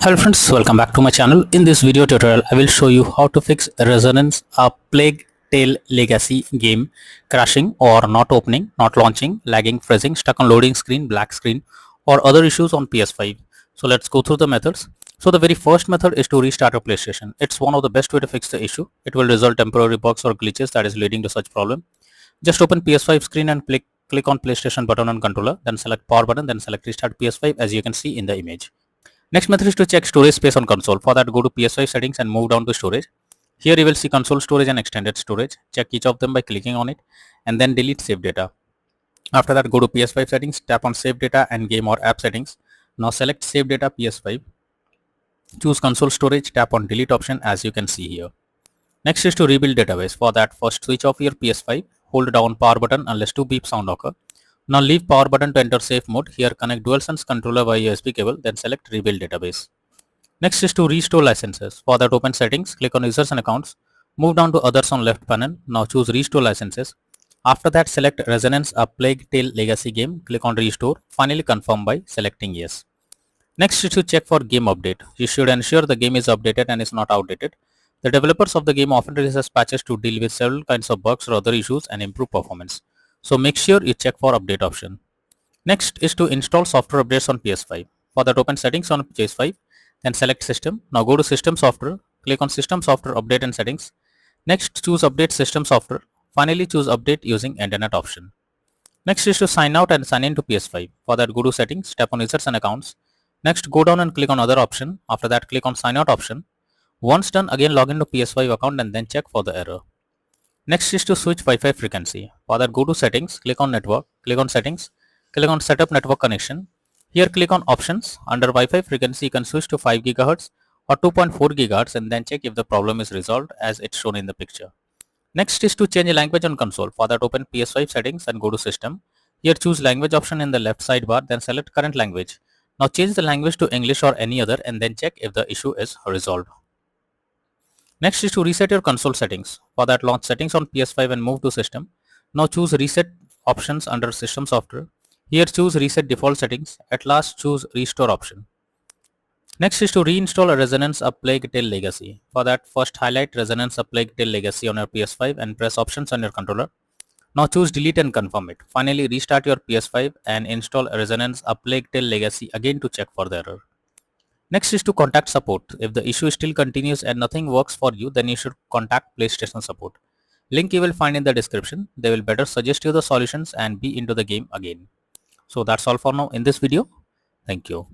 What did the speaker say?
Hello friends, welcome back to my channel. In this video tutorial, I will show you how to fix Resonance, a Plague Tale Legacy game crashing or not opening, not launching, lagging, freezing, stuck on loading screen, black screen, or other issues on PS5. So let's go through the methods. So the very first method is to restart your PlayStation. It's one of the best way to fix the issue. It will resolve temporary bugs or glitches that is leading to such problem. Just open PS5 screen and click on PlayStation button on controller, then select power button, then select restart PS5 as you can see in the image. Next method is to check storage space on console. For that, go to PS5 settings and move down to storage. Here you will see console storage and extended storage. Check each of them by clicking on it and then delete save data. After that, go to PS5 settings, tap on save data and game or app settings. Now select save data PS5. Choose console storage, tap on delete option as you can see here. Next is to rebuild database. For that, first switch off your PS5, hold down power button unless 2 beep sound occur. Now leave power button to enter safe mode. Here connect DualSense controller via USB cable, then select rebuild database. Next is to restore licenses. For that, open settings, click on users and accounts, move down to others on left panel. Now choose restore licenses. After that, select Resonance, a Plague Tale Legacy game, click on restore, finally confirm by selecting yes. Next is to check for game update. You should ensure the game is updated and is not outdated. The developers of the game often release patches to deal with several kinds of bugs or other issues and improve performance. So make sure you check for update option. Next is to install software updates on PS5. For that, open settings on PS5, then select system. Now go to system software, click on system software update and settings. Next choose update system software. Finally choose update using internet option. Next is to sign out and sign in to PS5. For that, go to settings, tap on users and accounts. Next go down and click on other option. After that, click on sign out option. Once done, again log into PS5 account and then check for the error. Next is to switch Wi-Fi frequency. For that, go to settings, click on network, click on settings, click on setup network connection. Here click on options. Under Wi-Fi frequency you can switch to 5 GHz or 2.4 GHz and then check if the problem is resolved as it's shown in the picture. Next is to change language on console. For that, open PS5 settings and go to system. Here choose language option in the left sidebar, then select current language. Now change the language to English or any other and then check if the issue is resolved. Next is to reset your console settings. For that, launch settings on PS5 and move to system. Now choose reset options under system software. Here choose reset default settings. At last choose restore option. Next is to reinstall a Resonance, a Plague Tale Legacy. For that, first highlight Resonance, a Plague Tale Legacy on your PS5 and press options on your controller. Now choose delete and confirm it. Finally restart your PS5 and install Resonance, a Plague Tale Legacy again to check for the error. Next is to contact support. If the issue still continues and nothing works for you, then you should contact PlayStation support. Link you will find in the description. They will better suggest you the solutions and be into the game again. So that's all for now in this video. Thank you.